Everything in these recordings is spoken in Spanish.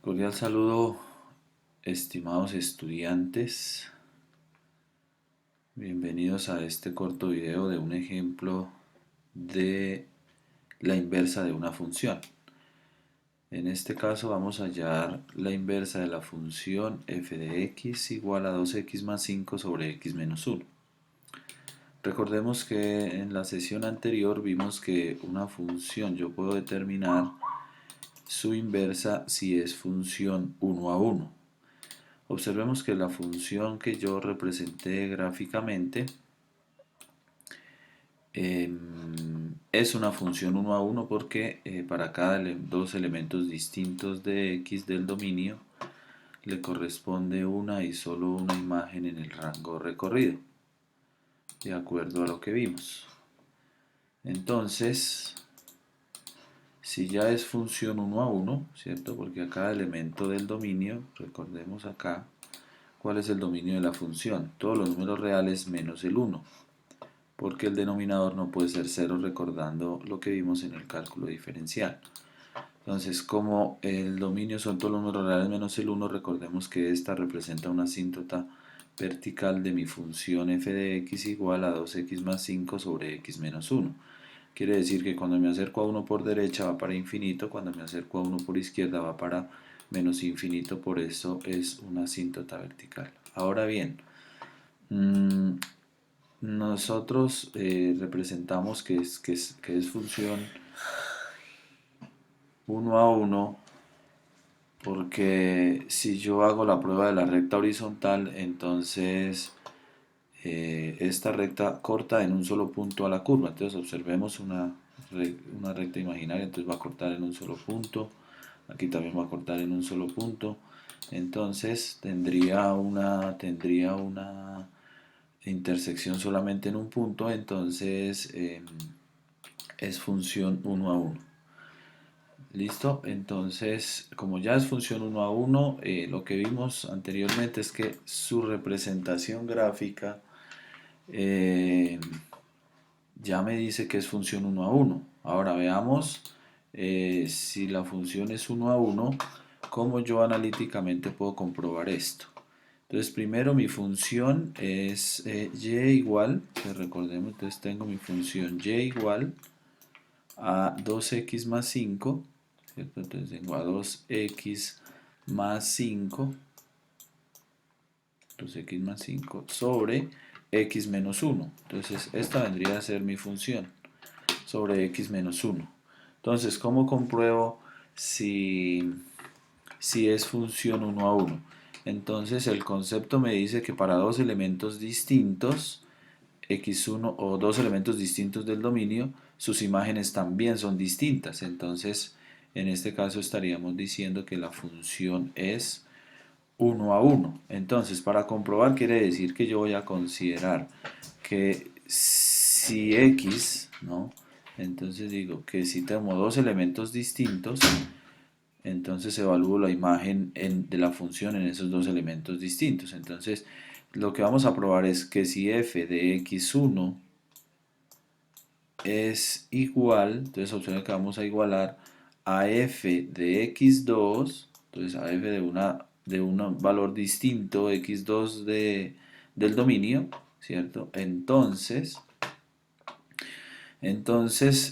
Cordial saludo, estimados estudiantes. Bienvenidos a este corto video de un ejemplo de la inversa de una función. En este caso vamos a hallar la inversa de la función f de x igual a 2x más 5 sobre x menos 1. Recordemos que en la sesión anterior vimos que una función yo puedo determinar su inversa si es función 1 a 1. Observemos que la función que yo representé gráficamente es una función 1 a 1 porque para cada dos elementos distintos de x del dominio le corresponde una y solo una imagen en el rango recorrido, de acuerdo a lo que vimos. Entonces, si ya es función 1 a 1, ¿cierto? Porque a cada elemento del dominio, recordemos acá, ¿cuál es el dominio de la función? Todos los números reales menos el 1, porque el denominador no puede ser 0, recordando lo que vimos en el cálculo diferencial. Entonces, como el dominio son todos los números reales menos el 1, recordemos que esta representa una asíntota vertical de mi función f de x igual a 2x más 5 sobre x menos 1. Quiere decir que cuando me acerco a 1 por derecha va para infinito, cuando me acerco a 1 por izquierda va para menos infinito, por eso es una asíntota vertical. Ahora bien, nosotros representamos que es función 1 a 1 porque si yo hago la prueba de la recta horizontal, entonces esta recta corta en un solo punto a la curva. Entonces observemos una recta imaginaria, entonces va a cortar en un solo punto, aquí también va a cortar en un solo punto, entonces tendría una intersección solamente en un punto, entonces es función 1 a 1. Listo, entonces como ya es función 1 a 1, lo que vimos anteriormente es que su representación gráfica ya me dice que es función 1 a 1. Ahora veamos si la función es 1 a 1, cómo yo analíticamente puedo comprobar esto. Entonces primero mi función es y igual, recordemos, entonces tengo mi función y igual a 2x más 5, ¿cierto? Entonces tengo a 2x más 5, 2x más 5 sobre x menos 1. Entonces esta vendría a ser mi función sobre x menos 1. Entonces, ¿cómo compruebo si es función 1 a 1? Entonces el concepto me dice que para dos elementos distintos, x1 o dos elementos distintos del dominio, sus imágenes también son distintas. Entonces, en este caso estaríamos diciendo que la función es 1 a 1. Entonces, para comprobar quiere decir que yo voy a considerar que si x, ¿no? Entonces digo que si tengo dos elementos distintos, entonces evalúo la imagen de la función en esos dos elementos distintos. Entonces, lo que vamos a probar es que si f de x1 es igual, entonces observen que vamos a igualar a f de x2, entonces a f de un valor distinto, x2 del dominio, ¿cierto? Entonces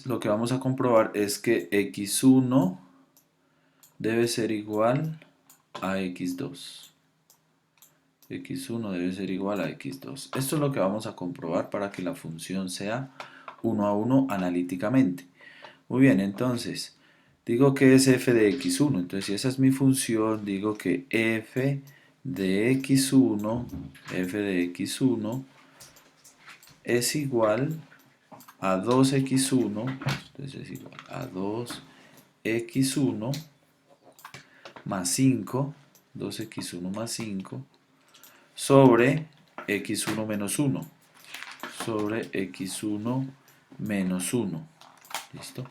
lo que vamos a comprobar es que x1 debe ser igual a x2. x1 debe ser igual a x2. Esto es lo que vamos a comprobar para que la función sea 1 a 1 analíticamente. Muy bien, entonces, digo que es f de x1. Entonces, si esa es mi función, digo que f de x1 es igual a 2x1, entonces es igual a 2x1 más 5, 2x1 más 5, sobre x1 menos 1, sobre x1 menos 1. ¿Listo?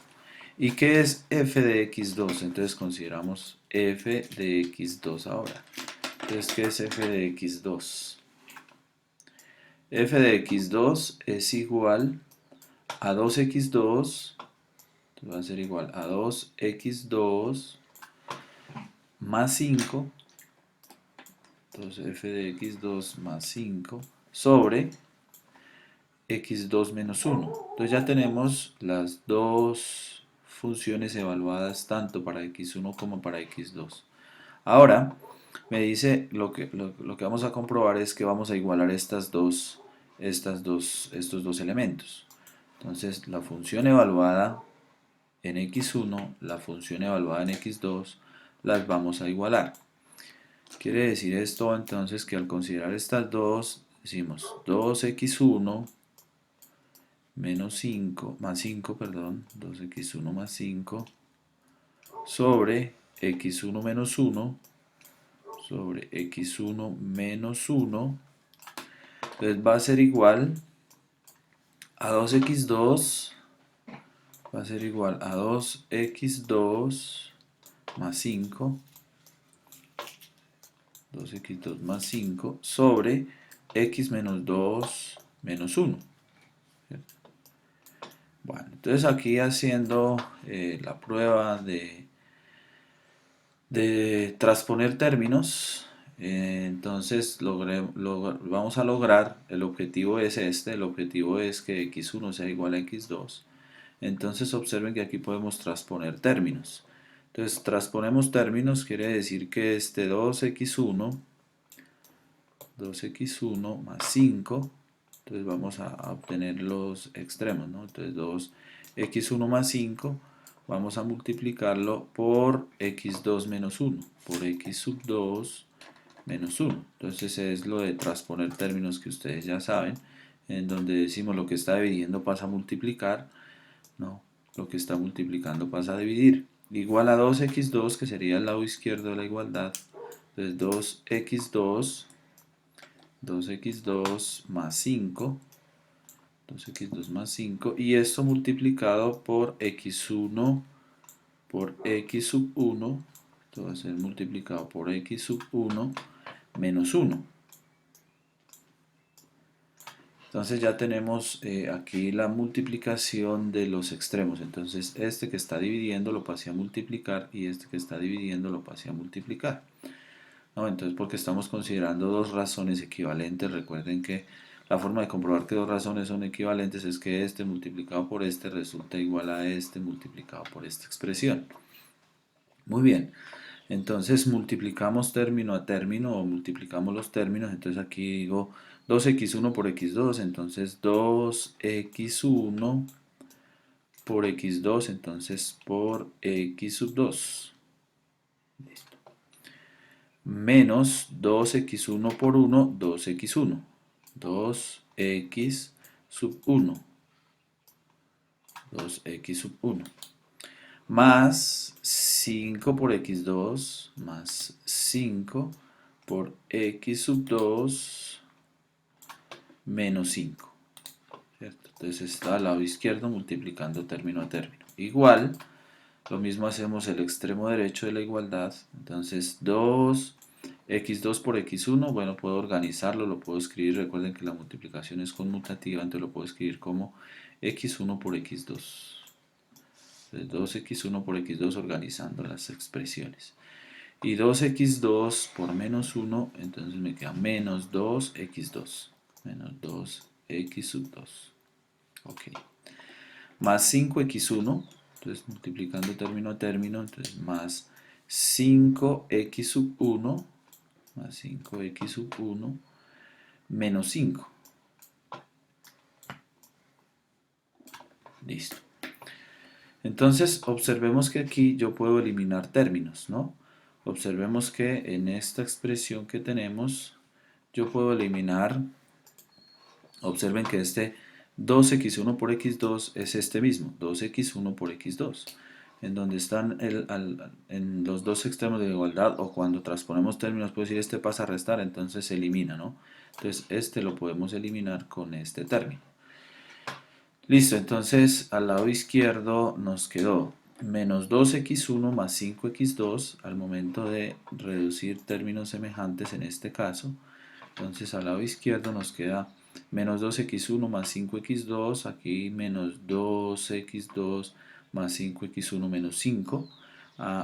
¿Y qué es f de x2? Entonces consideramos f de x2 ahora. Entonces, ¿qué es f de x2? F de x2 es igual a 2x2, va a ser igual a 2x2 más 5, entonces f de x2 más 5 sobre x2 menos 1. Entonces ya tenemos las dos funciones evaluadas tanto para x1 como para x2. Ahora me dice lo que vamos a comprobar es que vamos a igualar estos dos elementos. Entonces la función evaluada en x1, la función evaluada en x2, las vamos a igualar. Quiere decir esto entonces que al considerar estas dos, decimos 2x1 menos 5, más 5, perdón, 2x1 más 5 sobre x1 menos 1 sobre x1 menos 1, entonces va a ser igual a 2x2, va a ser igual a 2x2 más 5, 2x2 más 5 sobre x menos 2 menos 1. Bueno, entonces aquí haciendo la prueba de transponer términos, entonces vamos a lograr, el objetivo es este, el objetivo es que x1 sea igual a x2. Entonces observen que aquí podemos transponer términos. Entonces transponemos términos, quiere decir que este 2x1 más 5, entonces vamos a obtener los extremos, ¿no? Entonces 2x1 más 5, vamos a multiplicarlo por x2 menos 1, por x sub 2 menos 1. Entonces es lo de transponer términos que ustedes ya saben, en donde decimos lo que está dividiendo pasa a multiplicar, no, lo que está multiplicando pasa a dividir. Igual a 2x2, que sería el lado izquierdo de la igualdad. Entonces 2x2 más 5, 2x2 más 5, y esto multiplicado por x1 por x sub 1, esto va a ser multiplicado por x sub 1 menos 1. Entonces ya tenemos aquí la multiplicación de los extremos. Entonces este que está dividiendo lo pasé a multiplicar y este que está dividiendo lo pasé a multiplicar. ¿No? Entonces porque estamos considerando dos razones equivalentes. Recuerden que la forma de comprobar que dos razones son equivalentes es que este multiplicado por este resulta igual a este multiplicado por esta expresión. Muy bien. Entonces multiplicamos término a término o multiplicamos los términos. Entonces aquí digo 2x1 por x2, entonces 2x1 por x2, entonces por x sub 2. Listo. Menos 2x1 por 1, 2x1. 2x sub 1. 2x sub 1. Más 5 por x2, más 5 por x sub 2 menos 5. ¿Cierto? Entonces está al lado izquierdo multiplicando término a término. Igual, lo mismo hacemos el extremo derecho de la igualdad. Entonces 2x2 por x1, bueno, puedo organizarlo, lo puedo escribir. Recuerden que la multiplicación es conmutativa, entonces lo puedo escribir como x1 por x2. Entonces 2x1 por x2 organizando las expresiones. Y 2x2 por menos 1, entonces me queda menos 2x2. Menos 2x sub 2. Ok. Más 5x1, entonces multiplicando término a término, entonces más 5x sub 1, más 5x sub 1, menos 5. Listo. Entonces observemos que aquí yo puedo eliminar términos, ¿no? Observemos que en esta expresión que tenemos yo puedo eliminar, observen que este 2x1 por x2 es este mismo, 2x1 por x2, en donde están en los dos extremos de la igualdad, o cuando transponemos términos, puedo decir este pasa a restar, entonces se elimina, ¿no? Entonces este lo podemos eliminar con este término. Listo, entonces al lado izquierdo nos quedó menos 2x1 más 5x2 al momento de reducir términos semejantes en este caso. Entonces al lado izquierdo nos queda menos 2x1 más 5x2, aquí menos 2x2 más 5x1 menos 5.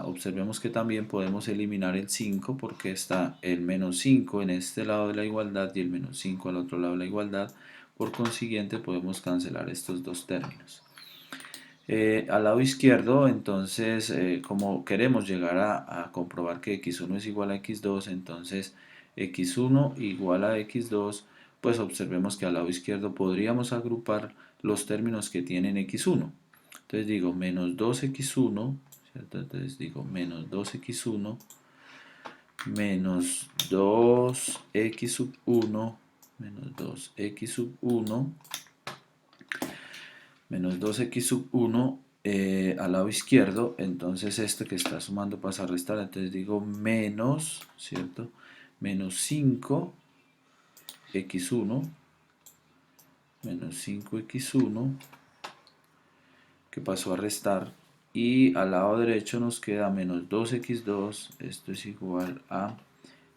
Observemos que también podemos eliminar el 5 porque está el menos 5 en este lado de la igualdad y el menos 5 al otro lado de la igualdad. Por consiguiente podemos cancelar estos dos términos. Al lado izquierdo, entonces, como queremos llegar a comprobar que x1 es igual a x2, entonces x1 igual a x2, pues observemos que al lado izquierdo podríamos agrupar los términos que tienen x1. Entonces digo menos 2x1, ¿cierto? Entonces digo menos 2x1 menos 2x sub 1 menos 2x sub 1 menos 2x sub 1 al lado izquierdo, entonces este que está sumando pasa a restar, entonces digo menos, ¿cierto? Menos 5x1 menos 5x1 que pasó a restar, y al lado derecho nos queda menos 2x2, esto es igual a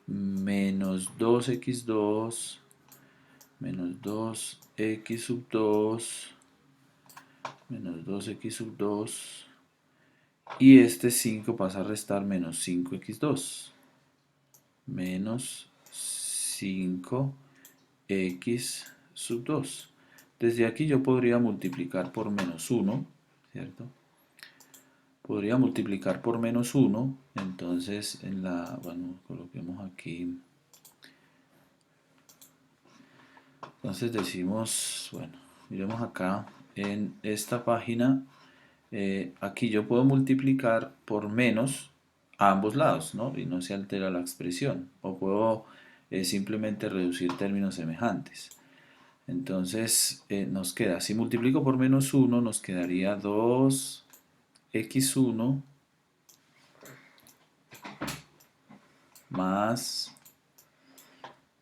menos 2x2 menos 2x sub 2 menos 2x sub 2, y este 5 pasa a restar menos 5x2 menos 5x sub 2. Desde aquí yo podría multiplicar por menos 1, ¿cierto? Podría multiplicar por menos 1, entonces bueno, coloquemos aquí, entonces decimos, bueno, miremos acá en esta página, aquí yo puedo multiplicar por menos a ambos lados, ¿no? Y no se altera la expresión, o puedo simplemente reducir términos semejantes. Entonces nos queda, si multiplico por menos 1, nos quedaría 2x1 más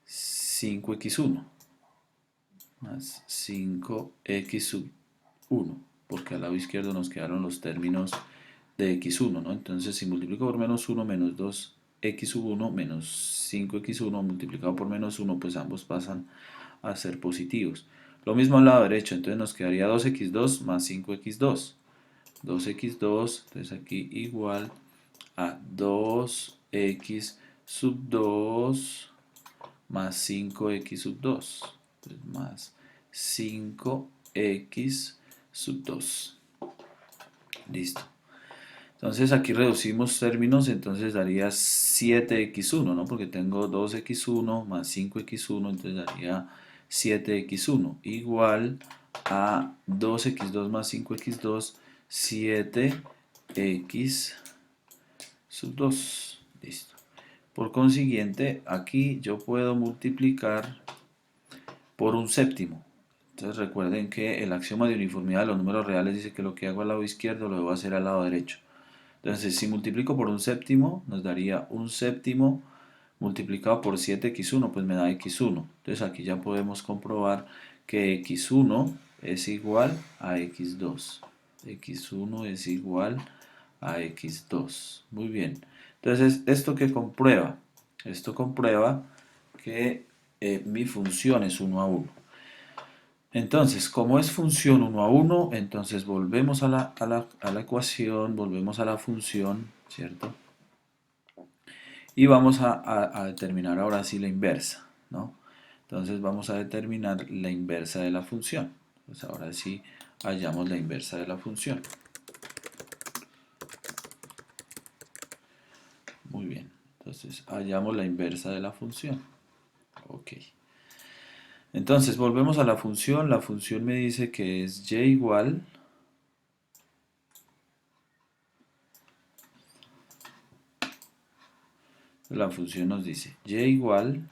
5x1 más 5x sub 1, porque al lado izquierdo nos quedaron los términos de x1, ¿no? Entonces si multiplico por menos 1 menos 2x sub 1 menos 5x1 multiplicado por menos 1, pues ambos pasan a ser positivos. Lo mismo al lado derecho, entonces nos quedaría 2x2 más 5x2. 2x2, entonces aquí igual a 2x sub 2 más 5x sub 2. Entonces más 5x sub 2. Listo. Entonces aquí reducimos términos, entonces daría 7x1, ¿no? Porque tengo 2x1 más 5x1, entonces daría 7x1 igual a 2x2 más 5x2, 7x sub 2. Listo. Por consiguiente, aquí yo puedo multiplicar por un séptimo. Entonces recuerden que el axioma de uniformidad de los números reales dice que lo que hago al lado izquierdo lo debo hacer al lado derecho. Entonces si multiplico por un séptimo, nos daría un séptimo multiplicado por 7x1, pues me da x1. Entonces aquí ya podemos comprobar que x1 es igual a x2. x1 es igual a x2. Muy bien. Entonces, ¿esto qué comprueba? Esto comprueba que mi función es 1 a 1. Entonces, como es función 1 a 1, entonces volvemos a la ecuación, volvemos a la función, ¿cierto? Y vamos a determinar ahora sí la inversa, ¿no? Entonces vamos a determinar la inversa de la función. Pues ahora sí hallamos la inversa de la función. Muy bien, entonces hallamos la inversa de la función. Ok. Entonces volvemos a la función me dice que es y igual la función nos dice y igual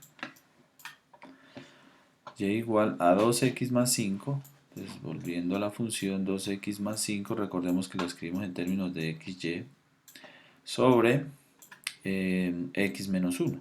a 2x más 5. Entonces volviendo a la función 2x más 5, recordemos que lo escribimos en términos de xy sobre x menos 1.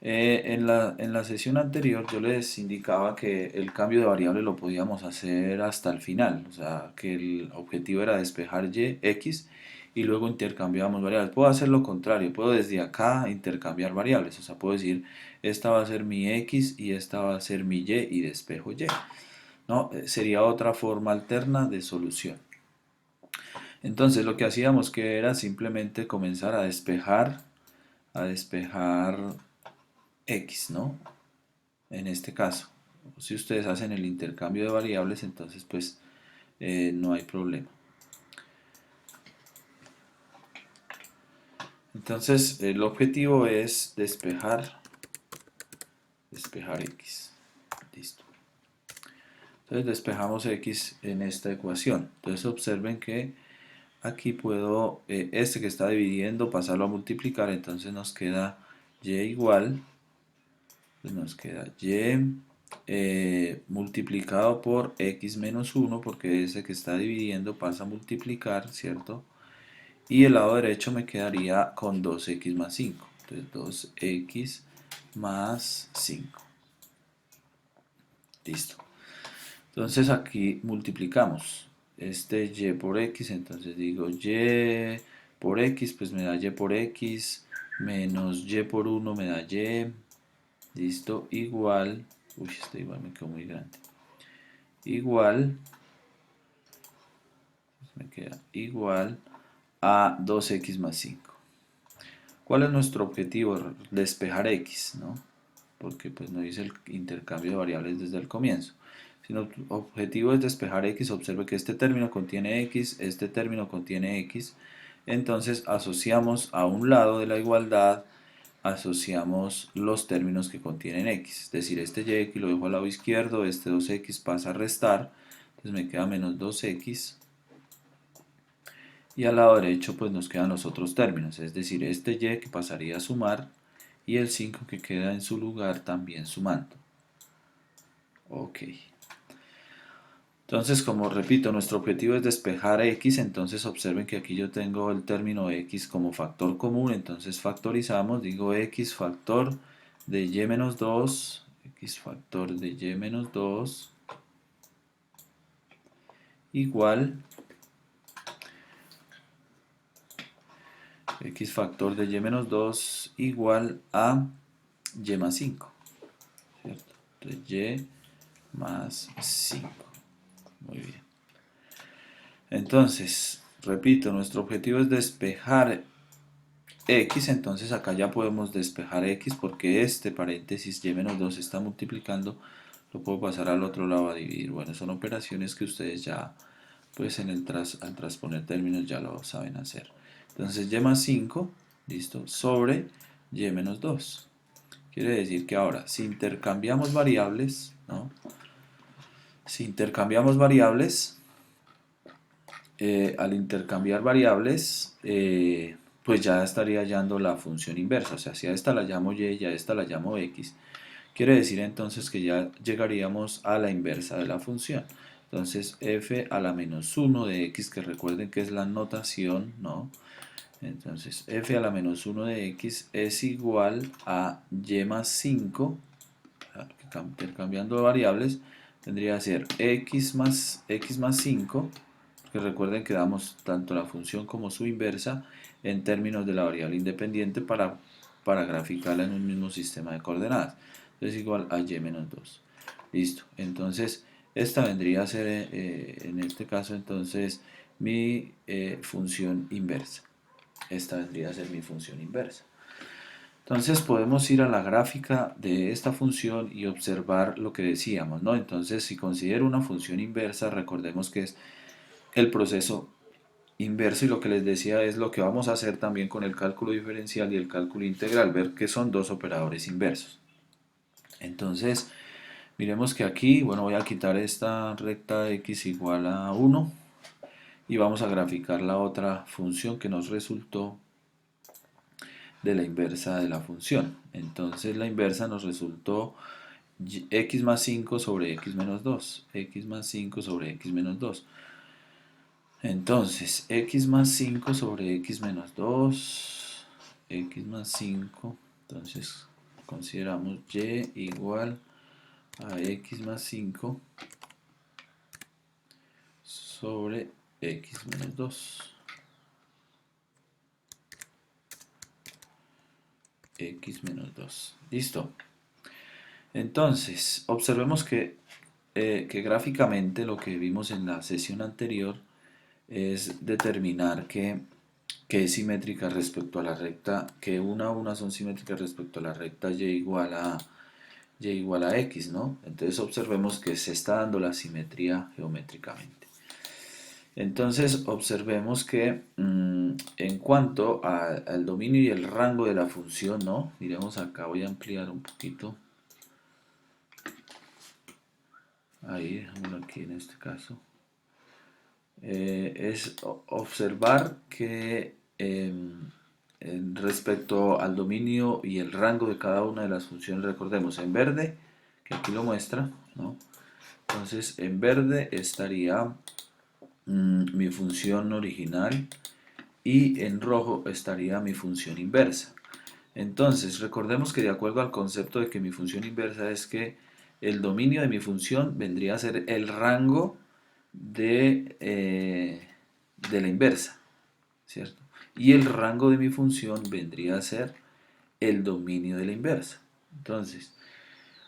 En la sesión anterior yo les indicaba que el cambio de variable lo podíamos hacer hasta el final, o sea que el objetivo era despejar x y luego intercambiábamos variables. Puedo hacer lo contrario, puedo desde acá intercambiar variables, o sea puedo decir esta va a ser mi x y esta va a ser mi y despejo y, ¿no? Sería otra forma alterna de solución. Entonces lo que hacíamos que era simplemente comenzar a despejar x, ¿no? En este caso, si ustedes hacen el intercambio de variables, entonces pues no hay problema. Entonces el objetivo es despejar x. Listo. Entonces despejamos x en esta ecuación. Entonces observen que aquí puedo, este que está dividiendo, pasarlo a multiplicar, entonces nos queda y igual, pues nos queda y multiplicado por x menos 1, porque ese que está dividiendo pasa a multiplicar, ¿cierto? Y el lado derecho me quedaría con 2x más 5. Entonces 2x más 5. Listo. Entonces aquí multiplicamos este y por x, entonces digo y por x, pues me da y por x, menos y por 1 me da y, listo, igual, uy, este igual me quedó muy grande, igual, me queda igual a 2x más 5. ¿Cuál es nuestro objetivo? Despejar x, ¿no? Porque pues no hice el intercambio de variables desde el comienzo. Si nuestro objetivo es despejar x, observe que este término contiene x, este término contiene x, entonces asociamos a un lado de la igualdad, asociamos los términos que contienen x, es decir, este y lo dejo al lado izquierdo, este 2x pasa a restar, entonces me queda menos 2x, y al lado derecho pues nos quedan los otros términos, es decir, este y que pasaría a sumar y el 5 que queda en su lugar también sumando. Ok. Entonces, como repito, nuestro objetivo es despejar x, entonces observen que aquí yo tengo el término x como factor común, entonces factorizamos, digo x factor de y menos 2, x factor de y menos 2 igual x factor de y menos 2 igual a y más 5, ¿cierto? Entonces y más 5. Muy bien. Entonces, repito, nuestro objetivo es despejar x, entonces acá ya podemos despejar x porque este paréntesis y menos 2 está multiplicando, lo puedo pasar al otro lado a dividir. Bueno, son operaciones que ustedes ya, pues al transponer términos ya lo saben hacer. Entonces y más 5, listo, sobre y menos 2. Quiere decir que ahora, si intercambiamos variables, ¿no? Si intercambiamos variables, al intercambiar variables, pues ya estaría hallando la función inversa. O sea, si a esta la llamo y y a esta la llamo x, quiere decir entonces que ya llegaríamos a la inversa de la función. Entonces f a la menos 1 de x, que recuerden que es la notación, ¿no? Entonces f a la menos 1 de x es igual a y más 5, intercambiando variables, tendría que ser x más 5, que recuerden que damos tanto la función como su inversa en términos de la variable independiente para graficarla en un mismo sistema de coordenadas. Entonces igual a y menos 2. Listo. Entonces esta vendría a ser en este caso entonces mi función inversa. Esta vendría a ser mi función inversa. Entonces podemos ir a la gráfica de esta función y observar lo que decíamos, ¿no? Entonces si considero una función inversa, recordemos que es el proceso inverso y lo que les decía es lo que vamos a hacer también con el cálculo diferencial y el cálculo integral, ver que son dos operadores inversos. Entonces, miremos que aquí, bueno, voy a quitar esta recta x igual a 1 y vamos a graficar la otra función que nos resultó de la inversa de la función. Entonces la inversa nos resultó x más 5 sobre x menos 2, x más 5 sobre x menos 2. Entonces, x más 5 sobre x menos 2, x más 5, entonces consideramos y igual a x más 5 sobre x menos 2. X menos 2. Listo. Entonces, observemos que gráficamente lo que vimos en la sesión anterior es determinar que es simétrica respecto a la recta, que una a una son simétricas respecto a la recta y igual a x, ¿no? Entonces observemos que se está dando la simetría geométricamente. Entonces observemos que en cuanto al dominio y el rango de la función, ¿no? Miremos acá, voy a ampliar un poquito. Ahí, dejémoslo aquí en este caso. Es observar que respecto al dominio y el rango de cada una de las funciones, recordemos en verde, que aquí lo muestra, ¿no? Entonces en verde estaría mi función original y en rojo estaría mi función inversa. Entonces recordemos que de acuerdo al concepto de que mi función inversa es que el dominio de mi función vendría a ser el rango de la inversa, ¿cierto? Y el rango de mi función vendría a ser el dominio de la inversa. Entonces,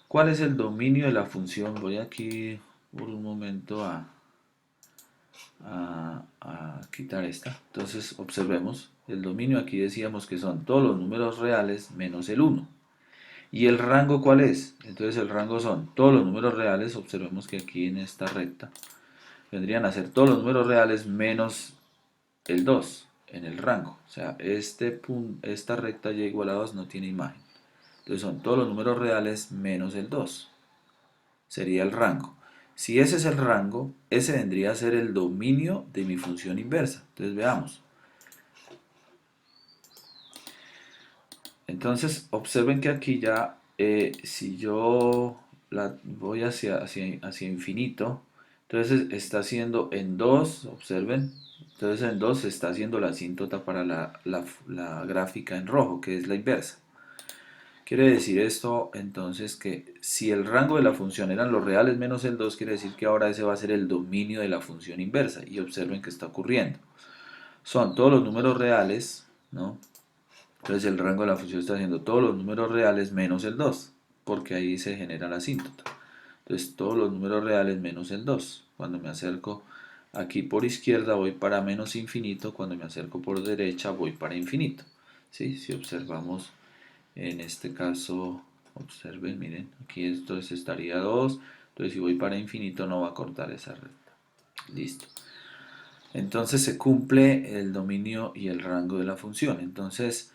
¿cuál es el dominio de la función? Voy aquí por un momento a quitar esta. Entonces, observemos, el dominio aquí decíamos que son todos los números reales menos el 1. ¿Y el rango cuál es? Entonces el rango son todos los números reales, observemos que aquí en esta recta vendrían a ser todos los números reales menos el 2 en el rango. O sea, esta recta y igual a 2 no tiene imagen. Entonces son todos los números reales menos el 2. Sería el rango. Si ese es el rango, ese vendría a ser el dominio de mi función inversa. Entonces veamos. Entonces observen que aquí ya, si yo la voy hacia infinito, entonces está haciendo en 2, observen, entonces en 2 se está haciendo la asíntota para la gráfica en rojo, que es la inversa. Quiere decir esto entonces que si el rango de la función eran los reales menos el 2, quiere decir que ahora ese va a ser el dominio de la función inversa. Y observen que está ocurriendo. Son todos los números reales, ¿no? Entonces el rango de la función está haciendo todos los números reales menos el 2, porque ahí se genera la asíntota. Entonces todos los números reales menos el 2. Cuando me acerco aquí por izquierda voy para menos infinito, cuando me acerco por derecha voy para infinito. ¿Sí? Si observamos en este caso, observen, miren, aquí entonces estaría 2, entonces si voy para infinito no va a cortar esa recta. Listo. Entonces se cumple el dominio y el rango de la función. Entonces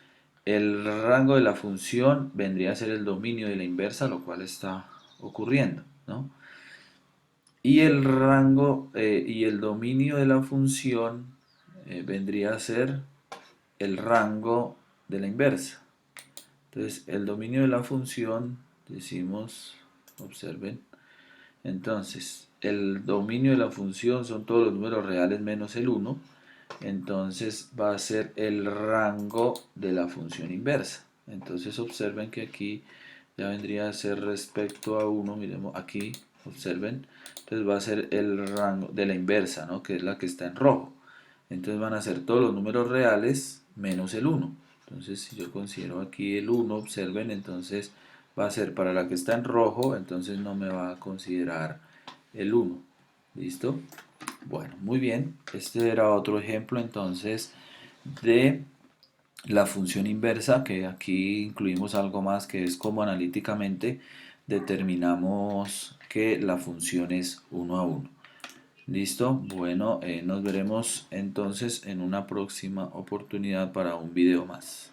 el rango de la función vendría a ser el dominio de la inversa, lo cual está ocurriendo, ¿no? Y el rango y el dominio de la función vendría a ser el rango de la inversa. Entonces el dominio de la función, decimos, observen, entonces el dominio de la función son todos los números reales menos el 1. Entonces va a ser el rango de la función inversa. Entonces observen que aquí ya vendría a ser respecto a 1, miremos aquí, observen, entonces va a ser el rango de la inversa, ¿no? Que es la que está en rojo. Entonces van a ser todos los números reales menos el 1. Entonces si yo considero aquí el 1, observen, entonces va a ser para la que está en rojo, entonces no me va a considerar el 1. ¿Listo? Bueno, muy bien. Este era otro ejemplo entonces de la función inversa, que aquí incluimos algo más que es cómo analíticamente determinamos que la función es 1 a 1. ¿Listo? Bueno, nos veremos entonces en una próxima oportunidad para un video más.